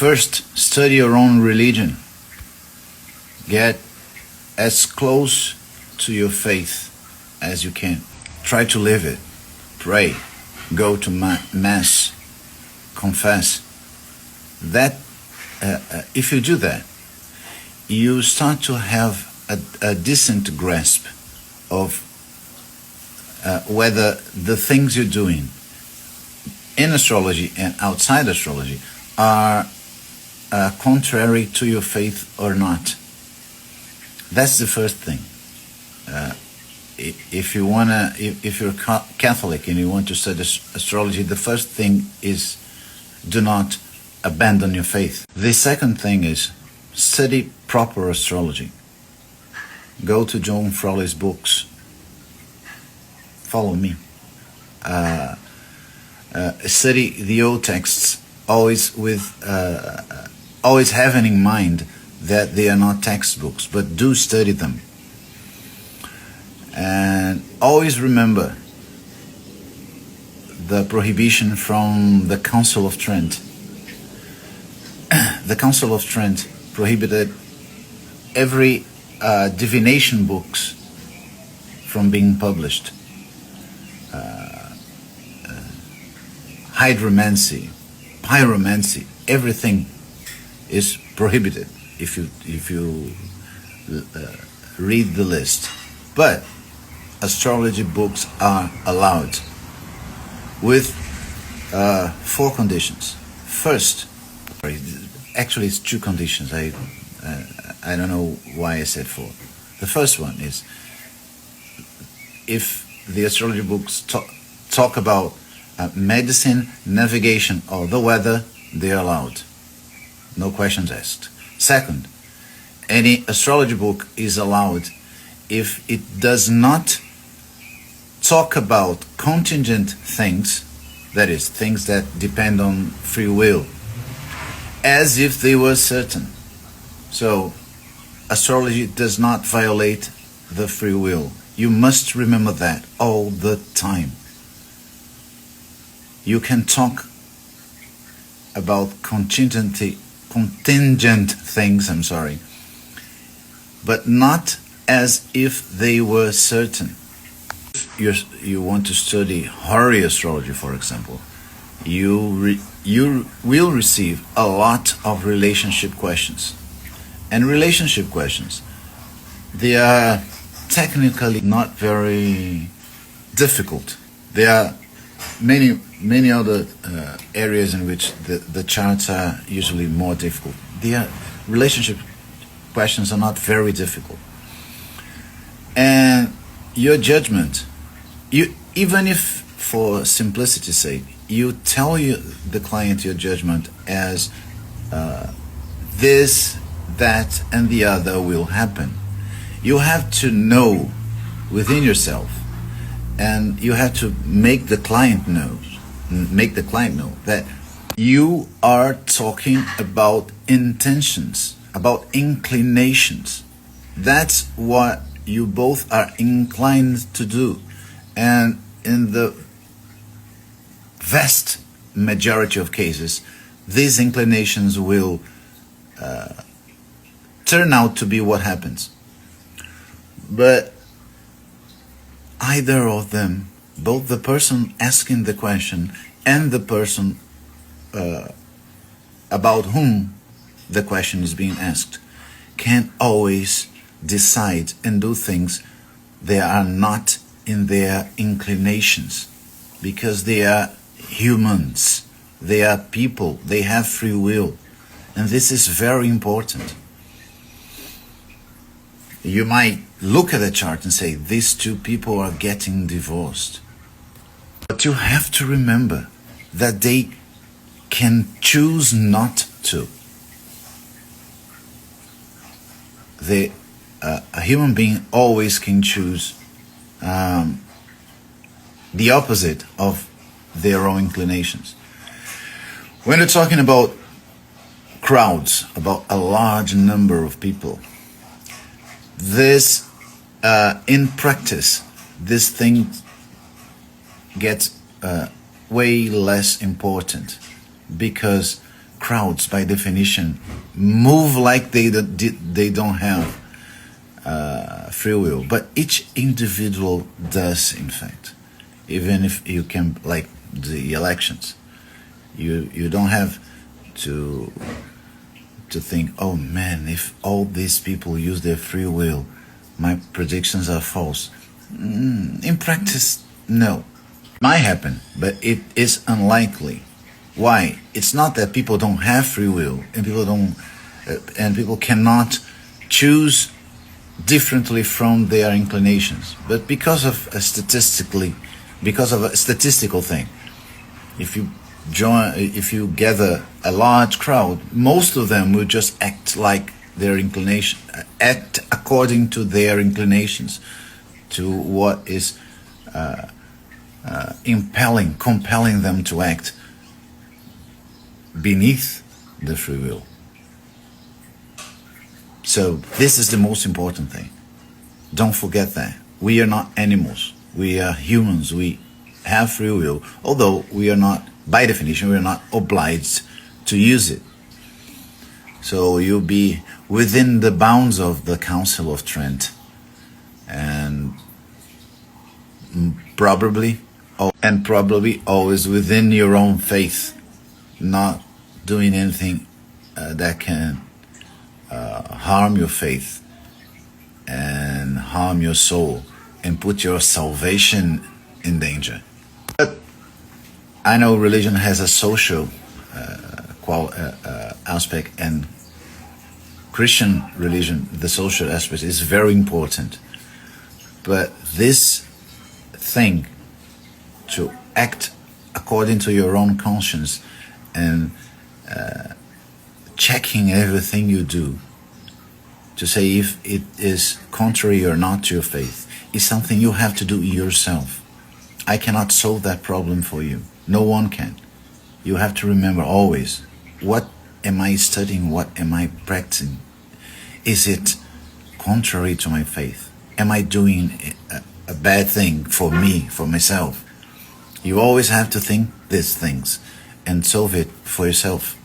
First, study your own religion. Get as close to your faith as you can. Try to live it. Pray. Go to Mass. Confess. That, if you do that, you start to have a decent grasp of whether the things you're doing in astrology and outside astrology are contrary to your faith or not. That's the first thing. If you're Catholic and you want to study astrology, the first thing is do not abandon your faith. The second thing is study proper astrology. Go to John Frawley's books. Follow me. Study the old texts, always having in mind that they are not textbooks, but do study them. And always remember the prohibition from the Council of Trent. The Council of Trent prohibited every divination books from being published. Hydromancy, pyromancy, everything is prohibited if you read the list. But astrology books are allowed with 4 conditions. First, actually it's 2 conditions. I don't know why I said 4. The first one is if the astrology books talk about medicine, navigation, or the weather, they are allowed. No questions asked. Second, any astrology book is allowed if it does not talk about contingent things, that is, things that depend on free will, as if they were certain. So, astrology does not violate the free will. You must remember that all the time. You can talk about contingent things, but not as if they were certain. If you want to study horary astrology, for example, you will receive a lot of relationship questions. And relationship questions, they are technically not very difficult. There are many other areas in which the charts are usually more difficult. The relationship questions are not very difficult. And your judgment, even if for simplicity's sake, you tell the client your judgment as this, that, and the other will happen. You have to know within yourself, and you have to make the client know that you are talking about intentions, about inclinations. That's what you both are inclined to do. And in the vast majority of cases, these inclinations will turn out to be what happens. But either of them, both the person asking the question and the person about whom the question is being asked, can't always decide and do things they are not in their inclinations, because they are humans, they are people, they have free will, and this is very important. You might look at a chart and say, these 2 people are getting divorced. But you have to remember that they can choose not to. A human being always can choose the opposite of their own inclinations. When you're talking about crowds, about a large number of people, this, in practice, this thing gets way less important, because crowds, by definition, move like they don't have free will, but each individual does, in fact. Even if you can, like the elections, you don't have to think, oh man, if all these people use their free will, my predictions are false. In practice, no. Might happen, but it is unlikely. Why? It's not that people don't have free will and people cannot choose differently from their inclinations, but because of a statistical thing. If you gather a large crowd, most of them will just act according to their inclinations, to what is compelling them to act beneath the free will. So this is the most important thing. Don't forget that. We are not animals. We are humans. We have free will, although we are not, by definition, we are not obliged to use it. So you'll be within the bounds of the Council of Trent, and probably always within your own faith, not doing anything that can harm your faith and harm your soul and put your salvation in danger. But I know religion has a social aspect, and Christian religion, the social aspect, is very important. But this thing to act according to your own conscience and checking everything you do to say if it is contrary or not to your faith is something you have to do yourself. I cannot solve that problem for you. No one can. You have to remember always, what am I studying? What am I practicing? Is it contrary to my faith? Am I doing a bad thing for me, for myself? You always have to think these things and solve it for yourself.